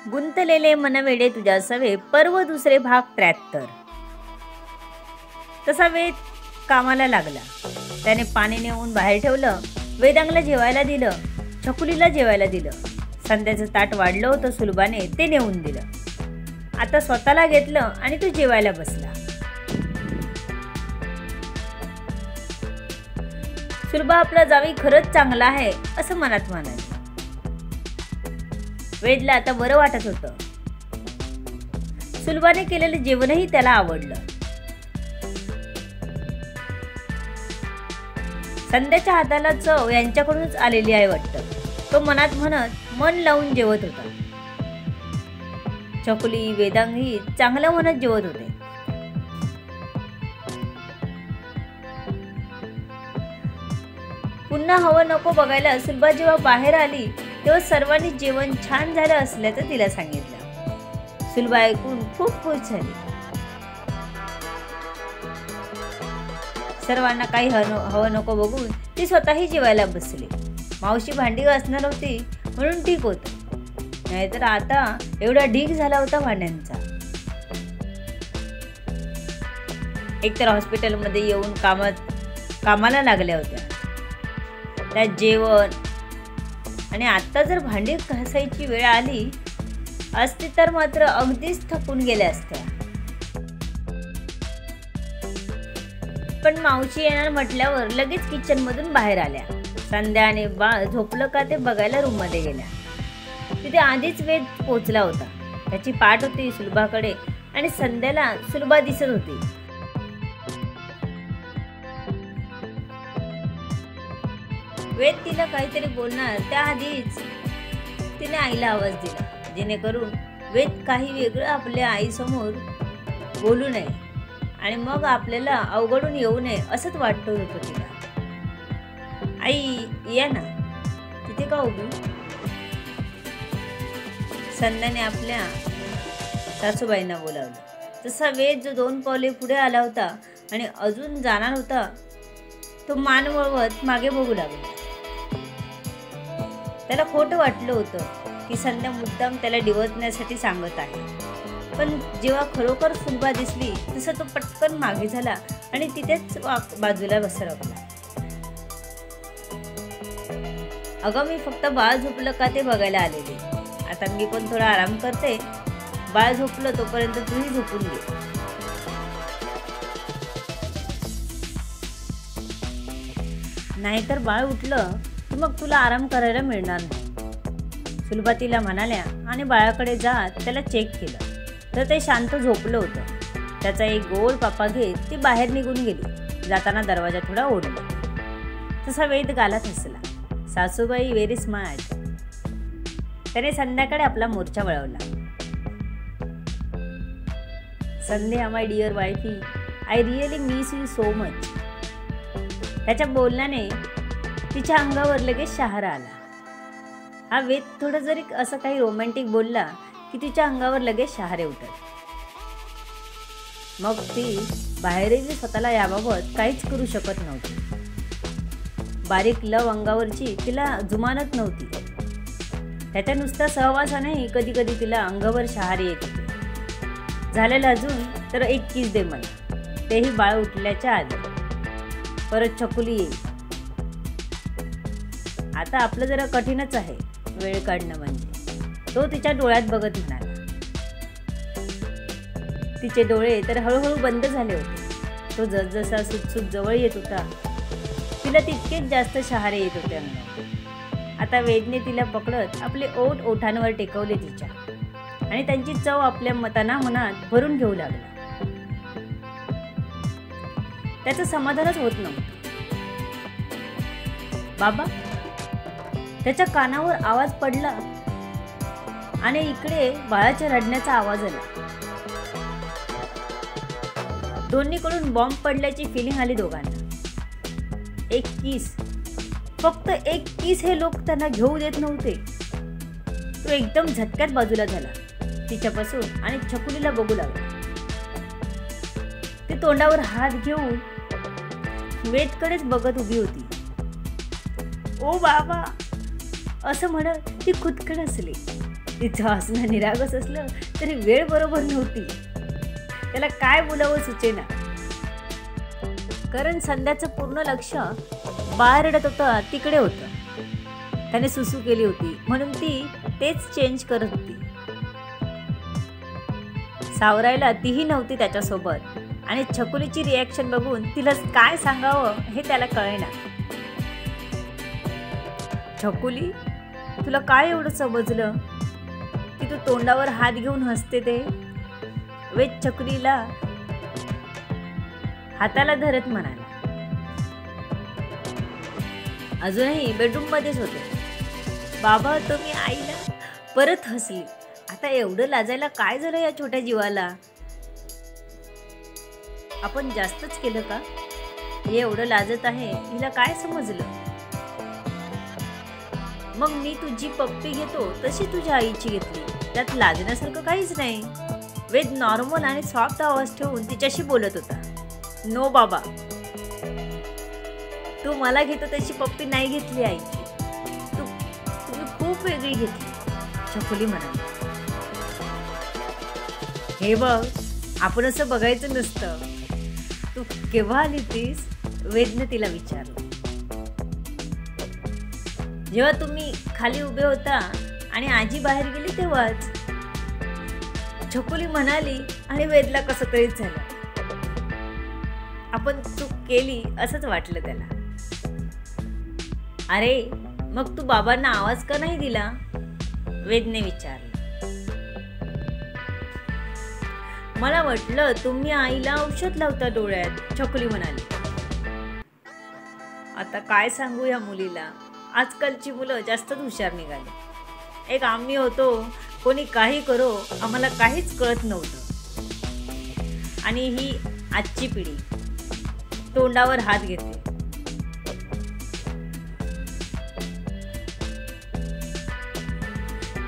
गुंतलेले मनवेडे तुझ्या सवे पर्व दुसरे भाग 73। तसा वेद कामाला लागला। त्याने पाणी नेऊन बाहेर ठेवलं, वेदांगला जेवायला दिलं, छकुलीला जेवायला दिलं। संध्याचं ताट वाढलं होतं सुलभाने, ते नेऊन दिलं। आता स्वतःला घेतलं आणि तो जेवायला बसला। सुलभा आपला जावई खरंच चांगला आहे असं मनात म्हणाले। वेदला आता बरं वाटत होतं। सुलभाने केलेलं जेवणही त्याला आवडलं। संध्याच्या हाताला चव यांच्याकडूनच आलेली आहे वाटतं, तो मनात म्हणत मन लावून जेवत होता। छकुली वेदांगही चांगलं म्हणत जेवत होते। पुन्हा हवं नको बघायला सुलभा जेव्हा बाहेर आली तेव्हा सर्वांनी जेवण छान झालं असल्याचं तिला सांगितलं। सुलभा ऐकून खूप खुश झाली। सर्वांना काही हवं नको बघून ती स्वतःही जेवायला बसली। मावशी भांडी घासणार होती म्हणून ठीक होतं, नाहीतर आता एवढा ढीग झाला होता भांड्यांचा। एकतर हॉस्पिटलमध्ये येऊन कामाला लागल्या होत्या, त्यात जेवण, आणि आता जर भांडी घासायची वेळ आली असती तर मात्र अगदीच थकून गेल्या असत्या। पण मावशी येणार म्हटल्यावर लगेच किचन मधून बाहेर आल्या। संध्या आणि बाळ झोपलं का ते बघायला रूम मध्ये गेल्या। तिथे आधीच वेद पोचला होता। त्याची पाठ होती सुलभाकडे आणि संध्याला सुलभा दिसत होती। वेद तिला काहीतरी बोलणार त्याआधीच तिने आईला आवाज दिला, जेणेकरून वेद काही वेगळं आपल्या आईसमोर बोलू नये आणि मग आपल्याला अवघडून येऊ नये असंच वाटत होतं तिला। आई या ना, तिथे का उभी? संध्याने आपल्या सासूबाईंना बोलावलं। तसा वेद जो 2 पावले पुढे आला होता आणि अजून जाणार होता, तो मान वळवत मागे बघू लागला। त्याला खोटं वाटलं होतं की संध्या मुद्दाम त्याला डिवचण्यासाठी सांगत आहे, पण जेव्हा खरोखर सुलभा दिसली तसा तो पटकन मागे झाला आणि तिथेच बाजूला बसरकला। अगं मी फक्त बाळ झोपलं का ते बघायला आलेले, आता मी पण थोडा आराम करते। बाळ झोपलं तोपर्यंत तूही झोपून घे। नाहीतर बाळ उठलं की मग तुला आराम करायला मिळणार नाही, सुलभा तिला म्हणाल्या आणि बाळाकडे जात त्याला चेक केलं तर ते शांत झोपलं होतं। त्याचा एक गोल पापा घेत ती बाहेर निघून गेली। जाताना दरवाजा थोडा ओढला। तसा वेद गालात हसला। सासूबाई व्हेरी स्मार्ट। त्याने संध्याकडे आपला मोर्चा वळवला। Sandhya my dear wifey, I really miss you so much. त्याच्या बोलण्याने तिच्या अंगावर लगेच शहारा आला। हा वेद थोडं जरी असं काही रोमॅन्टिक बोलला की तिच्या अंगावर लगेच शहारे उठत। मग ती बाहेरही स्वतःला याबाबत काहीच करू शकत नव्हती। बारीक लव अंगावरची तिला जुमानत नव्हती। त्याच्या नुसत्या सहवासानेही कधी कधी तिला अंगावर शहारे येत होते। झालेलं अजून तर एक किस दे मला, तेही बाळ उठल्याच्या आधी। परत छकुली येईल। आता आपलं जरा कठीणच आहे वेळ काढणं म्हणजे, तो तिच्या डोळ्यात बघत म्हणाला। तिचे डोळे तर हळूहळू बंद झाले होते। तो जसजसा सुटसुट जवळ येत होता तिला तितकेच जास्त शहारे येत होते अंगावर। आता वेदने तिला पकडत आपले ओठ ओठांवर टेकवले तिच्या आणि त्यांची चव आपल्या मनात भरून घेऊ लागला। त्याचं समाधानच होत नव्हतं। बाबा, त्याच्या कानावर आवाज पडला आणि इकडे बाळाच्या रडण्याचा आवाज आला। दोन्हीकडून बॉम्ब पडल्याची फिलिंग आली दोघांना। एक किस, फक्त एक किस हे लोक त्यांना घेऊ देत नव्हते। तो एकदम झटक्यात बाजूला झाला तिच्यापासून आणि छकुलीला बघू लागला। ती तोंडावर हात घेऊन वेदकडेच बघत उभी होती। ओ बाबा, असं म्हणत ती खुदकड हसली। तिचं हसणं निरागस असलं तरी वेळ बरोबर नव्हती. त्याला काय बोलावं सुचेना, कारण संध्याचं पूर्ण लक्ष बाळ रडत होतं तिकडे होतं. त्याने सुसू केली होती म्हणून ती तेच चेंज करत होती. सावरायला तीही नव्हती त्याच्यासोबत आणि छकुलीची रिॲक्शन बघून तिला काय सांगावं हे त्याला कळेना. छकुली, तुला काय एवढं समजलं की तू तोंडावर हात घेऊन हसते ते? वेद छकुलीला हाताला धरत म्हणाला. अजूनही बेडरूम मध्येच होते. बाबा, तुम्ही आईला परत हसली. आता एवढं लाजायला काय झालं या छोट्या जीवाला? आपण जास्तच केलं का? हे एवढं लाजत आहे, हिला काय समजलं? मग मी तुझी पप्पी घेतो तशी तुझ्या आईची घेतली, त्यात लाजण्यासारखं काहीच नाही. वेद नॉर्मल आणि सॉफ्ट आवाज ठेवून तिच्याशी बोलत होता. नो बाबा, तू मला घेतो तशी पप्पी नाही घेतली आईची, तुम्ही खूप वेगळी घेतली, छकुली म्हणाली. हे बघ, आपण असं बघायचं नसतं. तू केव्हा आली तीस? वेदने तिला विचारलं. जेव्हा तुम्ही खाली उभे होता आणि आजी बाहेर गेली तेव्हाच, छकुली म्हणाली आणि वेदला कसं तरीच झालं. आपण चूक केली असंच वाटलं त्याला. अरे मग तू बाबांना आवाज का नाही दिला? वेदने विचारलं. मला वाटलं तुम्ही आईला औषध लावता डोळ्यात, छकुली म्हणाली. आता काय सांगू या मुलीला, आजकालची मुलं जास्तच हुशार निघाली. एक आम्ही होतो, कोणी काही करो आम्हाला काहीच कळत नव्हतं. आणि ही आजची पिढी तोंडावर हात घेते.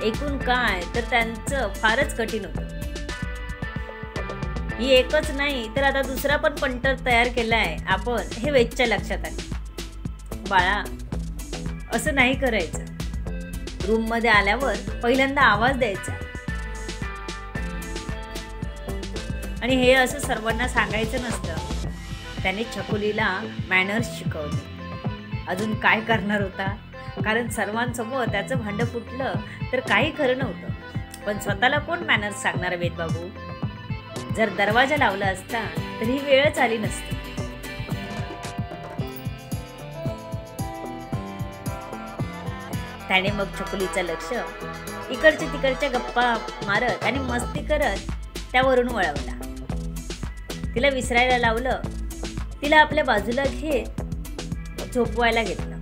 एकूण काय तर त्यांचं फारच कठीण होतं. ही एकच नाही तर आता दुसरा पण पंटर तयार केलाय आपण, हे वेदच्या लक्षात आले. बाळा, असं नाही करायचं. रूम मध्ये आल्यावर पहिल्यांदा आवाज द्यायचा आणि हे असं सर्वांना सांगायचं नसतं. त्याने छकुलीला मॅनर्स शिकवले. अजून काय करणार होता, कारण सर्वांसमोर त्याचं भांडं फुटलं तर काही खरं नव्हतं. पण स्वतःला कोण मॅनर्स सांगणार वेद बाबू? जर दरवाजा लावला असता तर ही वेळच आली नसती. त्याने मग छकुलीचं लक्ष इकडच्या तिकडच्या गप्पा मारत आणि मस्ती करत त्यावरून वळवला. तिला विसरायला लावलं. तिला आपल्या बाजूला घेत झोपवायला घेतलं.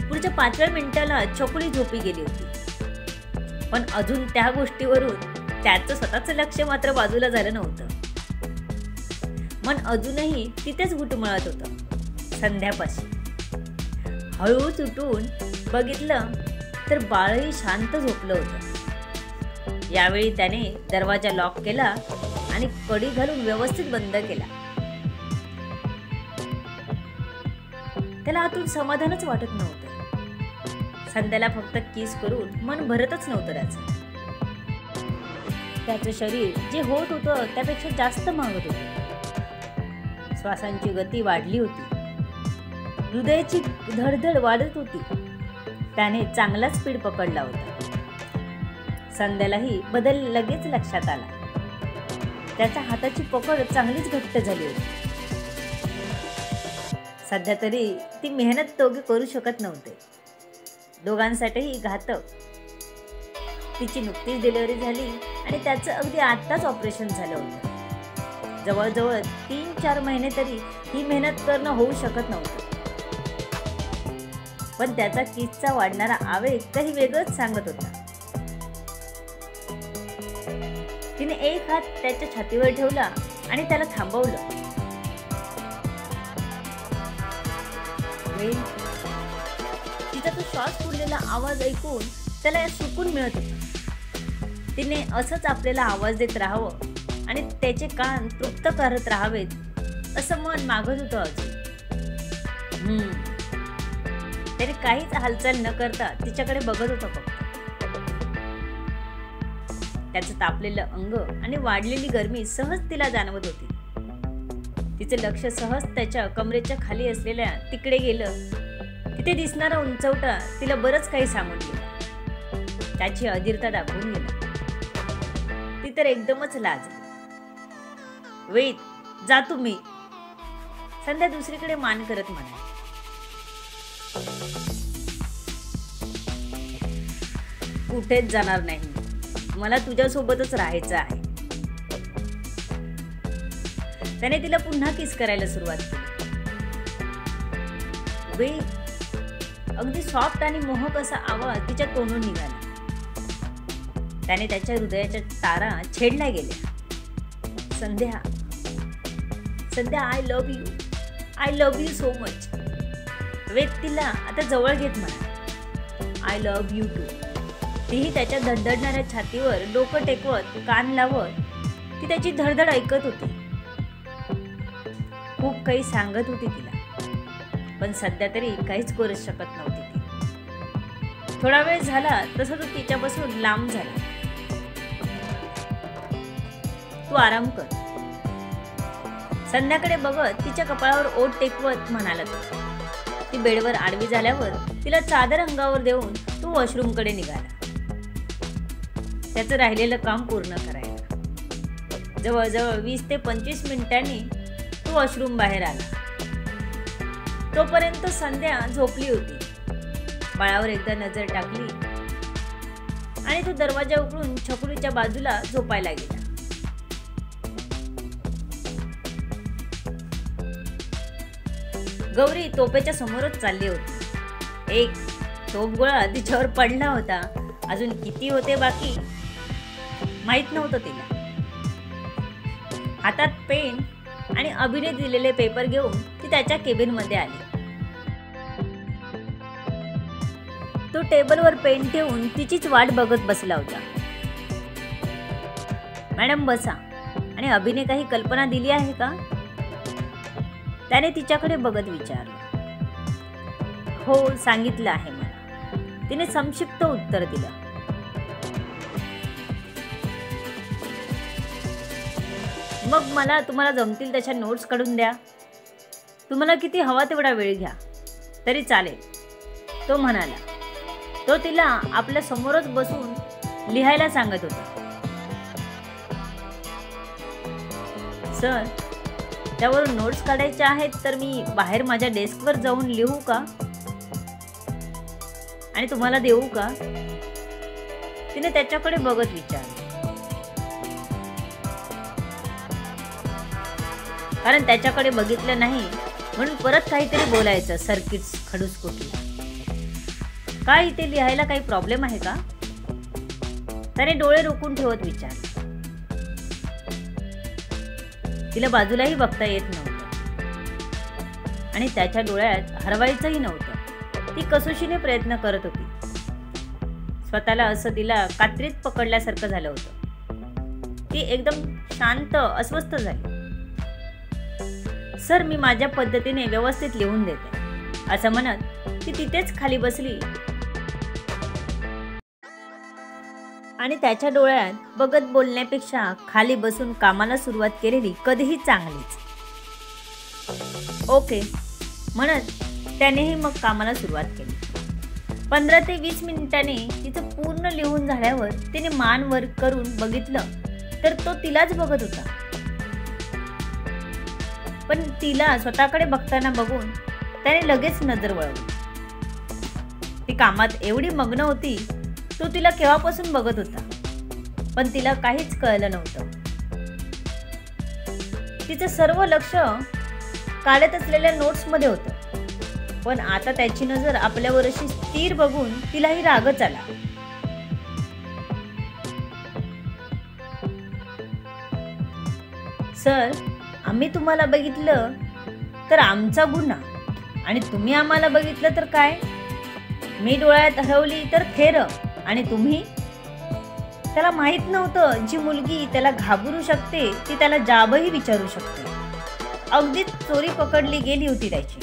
पुढच्या 5व्या मिनिटाला छकुली झोपी गेली होती. पण अजून त्या गोष्टीवरून त्याचं स्वतःचं लक्ष मात्र बाजूला झालं नव्हतं. मन अजूनही तिथेच घुटमळत होतं संध्यापाशी. हळूच उठून बघितलं तर बाळही शांत झोपलं होतं. यावेळी त्याने दरवाजा लॉक केला आणि कडी घालून व्यवस्थित बंद केला. त्याला आतून समाधानच वाटत नव्हतं. संध्याला फक्त किस करून मन भरतच नव्हतं त्याचं शरीर जे होत होतं त्यापेक्षा जास्त मागत होतं. श्वासांची गती वाढली होती. हृदयाची धडधड वाढत होती. त्याने चांगला स्पीड पकडला होता. संध्यालाही बदल लगेच लक्षात आला. त्याच्या हाताची पकड चांगलीच घट्ट झाली होती. सध्या तरी ती मेहनत दोघे करू शकत नव्हते. दोघांसाठीही घातक. तिची नुकतीच डिलिव्हरी झाली आणि त्याचं अगदी आत्ताच ऑपरेशन झालं होतं. जवळजवळ 3-4 महिने तरी ही मेहनत करणं होऊ शकत नव्हतं. पण त्याचा किसचा वाढणारा आवेग काही वेगळंच सांगत होता. तिने एक हात त्याच्या छातीवर ठेवला आणि त्याला थांबवलं. तिचा तो श्वास फुललेला आवाज ऐकून त्याला सुकून मिळत होता. तिने असंच आपल्याला आवाज देत राहावं आणि त्याचे कान तृप्त करत राहावेत असं मन मागत होतं अजून. त्याने काहीच हालचाल न करता तिच्याकडे बघत होता फक्त. त्याचं तापलेलं अंग आणि वाढलेली गरमी सहज तिला जाणवत होती. तिचे लक्ष सहज त्याच्या कमरेच्या खाली असलेल्या तिकडे गेलं. तिथे दिसणारा उंचवटा तिला बरंच काही सांगून गेला. त्याची अधीरता दाखवून गेला. ती तर एकदमच लाजली. वेट, जा तुम्ही, संध्या दुसरीकडे मान करत म्हणाली. कुठेच जाणार नाही, मला तुझ्यासोबतच राहायचं आहे. त्याने तिला पुन्हा किस करायला सुरुवात केली. वेट, अगदी सॉफ्ट आणि मोहक असा आवाज तिच्या तोंडून निघाला. त्याने त्याच्या हृदयाच्या तारा छेडल्या गेल्या. Sandhya, Sandhya, I love you so much. Ved तिला आता जवळ घेत म्हणा, आय लव्ह यू टू. तीही त्याच्या धडधडणाऱ्या छातीवर डोकं टेकवत कान लावत ती त्याची धडधड ऐकत होती. खूप काही सांगत होती तिला, पण सध्या तरी काहीच करू शकत नव्हती ती. थोडा वेळ झाला तसा तो तिच्यापासून लांब झाला. तू आराम कर, संध्याकडे बघत तिच्या कपाळावर ओठ टेकवत म्हणाला तो. ती बेडवर आडवी झाल्यावर तिला चादर अंगावर देऊन तो वॉशरूमकडे निघाला. त्याचं राहिलेलं काम पूर्ण करायला. जवळजवळ 20 ते 25 मिनिटांनी तो वॉशरूम बाहेर आला. तोपर्यंत संध्या झोपली होती. बाळावर एकदा नजर टाकली आणि तो दरवाजा उघडून छकुलीच्या बाजूला झोपायला गेला. गौरी तोपेच्या समोरच चालली होती. एक तोफगोळा तिच्यावर पडला होता. अजून किती होते बाकी माहित नव्हतं तिला. हातात पेन आणि अभिने दिलेले पेपर घेऊन ती त्याच्या केबिनमध्ये आली. तो टेबलवर पेन ठेवून तिचीच वाट बघत बसला होता. मॅडम बसा. आणि अभिने काही कल्पना दिली आहे का? त्याने तिच्याकडे बघत विचारलं. हो, सांगितलं आहे मला, तिने संक्षिप्त उत्तर दिलं. मग मला तुम्हाला जमतील तशा नोट्स काढून द्या. तुम्हाला किती हवा तेवढा वेळ घ्या तरी चालेल, तो म्हणाला. तो तिला आपल्या समोरच बसून लिहायला सांगत होता. सर, त्यावरून नोट्स काढायच्या आहेत तर मी बाहेर माझ्या डेस्कवर जाऊन लिहू का आणि तुम्हाला देऊ का? तिने त्याच्याकडे बघत विचारलं. कारण त्याच्याकडे बघितलं नाही म्हणून परत काहीतरी बोलायचं. सर्किट्स खडूसकुटला. काय इथे लिहायला काही प्रॉब्लेम आहे का? त्याने डोळे रोखून ठेवत विचारलं. तिला बाजूलाही बघता येत नव्हतं आणि त्याच्या डोळ्यात हरवायचंही नव्हतं. ती कसोशीने प्रयत्न करत होती. स्वतःला असं तिला कात्रीत पकडल्यासारखं झालं होतं. ती एकदम शांत अस्वस्थ झाली. सर, मी माझ्या पद्धतीने व्यवस्थित लिहून देते, असं म्हणत ती तिथेच खाली बसली आणि त्याच्या डोळ्यात बघत बोलण्यापेक्षा खाली बसून कामाला सुरुवात केलेली कधीही चांगलीच. ओके म्हणत त्यानेही मग कामाला सुरुवात केली. 15 ते 20 मिनिटांनी तिचं पूर्ण लिहून झाल्यावर तिने मान वर करून बघितलं तर तो तिलाच बघत होता. पण तिला स्वतःकडे बघताना बघून त्याने लगेच नजर वळवली. ती कामात एवढी मग्न होती. तो तिला केव्हापासून बघत होता पण तिला काहीच कळलं नव्हतं. तिचं सर्व लक्ष काढत असलेल्या नोट्समध्ये होतं. पण आता त्याची नजर आपल्यावर अशी स्थिर बघून तिलाही रागच आला. सर, आम्ही तुम्हाला बघितलं तर आमचा गुन्हा आणि तुम्ही आम्हाला बघितलं तर काय? मी डोळ्यात हरवली तर खेर आणि तुम्ही? त्याला माहित नव्हतं जी मुलगी त्याला घाबरू शकते ती त्याला जाबही विचारू शकते. अगदीच चोरी पकडली गेली होती त्याची.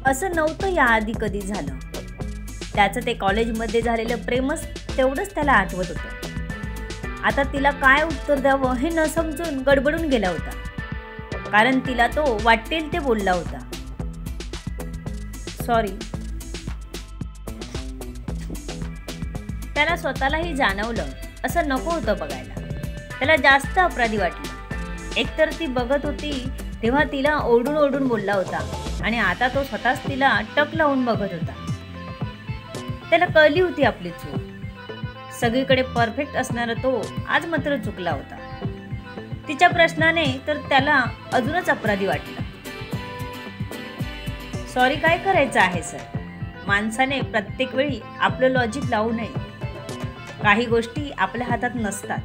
असं नव्हतं याआधी कधी झालं. त्याचं ते कॉलेजमध्ये झालेलं प्रेमच तेवढंच त्याला आठवत होतं. आता तिला काय उत्तर द्यावं हे न समजून गडबडून गेला होता, कारण तिला तो वाटेल ते बोलला होता. सॉरी. त्याला स्वतःलाही जाणवलं असं नको होतं बघायला. त्याला जास्त अपराधी वाटलं. एकतर ती बघत होती तेव्हा तिला ओरडून ओरडून बोलला होता, आणि आता तो स्वतःच तिला टक लावून बघत होता. त्याला कळली होती आपली चूक. सगळीकडे परफेक्ट असणारा तो आज मात्र चुकला होता. तिच्या प्रश्नाने तर त्याला अजूनच अपराधी वाटलं. सॉरी काय करायचं आहे सर? माणसाने प्रत्येक वेळी आपलं लॉजिक लावू नये. काही गोष्टी आपल्या हातात नसतात.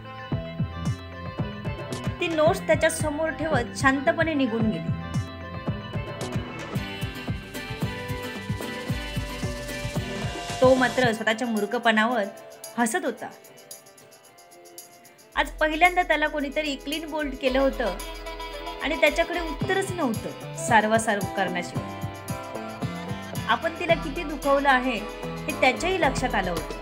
ती नोट्स त्याच्या समोर ठेवत शांतपणे निघून गेली. तो मात्र स्वतःच्या मूर्खपणावर हसत होता. आज पहिल्यांदा त्याला कोणीतरी क्लीन बोल्ड केलं होतं आणि त्याच्याकडे उत्तरच नव्हतं सारवासारव करण्याशिवाय. आपण तिला किती दुखवलं आहे हे त्याच्याही लक्षात आलं होतं.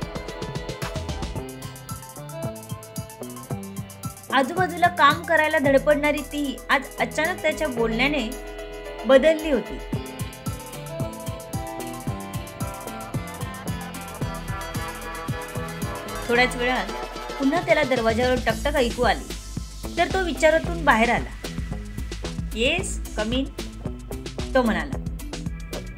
आजूबाजूला काम करायला धडपडणारी ती आज अचानक त्याच्या बोलण्याने बदलली होती. थोड्याच वेळात पुन्हा त्याला दरवाजावर टकटक ऐकू आली, तर तो विचारातून बाहेर आला. येस कम इन, तो म्हणाला.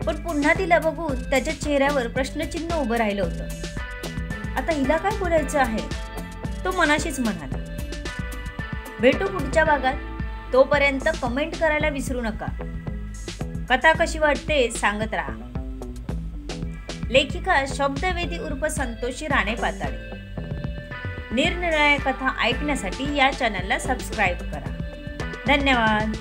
पण पुन्हा तिला बघून त्याच्या चेहऱ्यावर प्रश्नचिन्ह उभं राहिलं होतं. आता हिला काय बोलायचं आहे, तो मनाशीच म्हणाला. भेटू पुढच्या भागात. तोपर्यंत कमेंट करायला विसरू नका. कथा कशी वाटते सांगत राहा. लेखिका शब्दवेदी उर्फ संतोषी राणे पाताळे. निरनिराळ्या कथा ऐकण्यासाठी या चॅनलला सबस्क्राईब करा. धन्यवाद.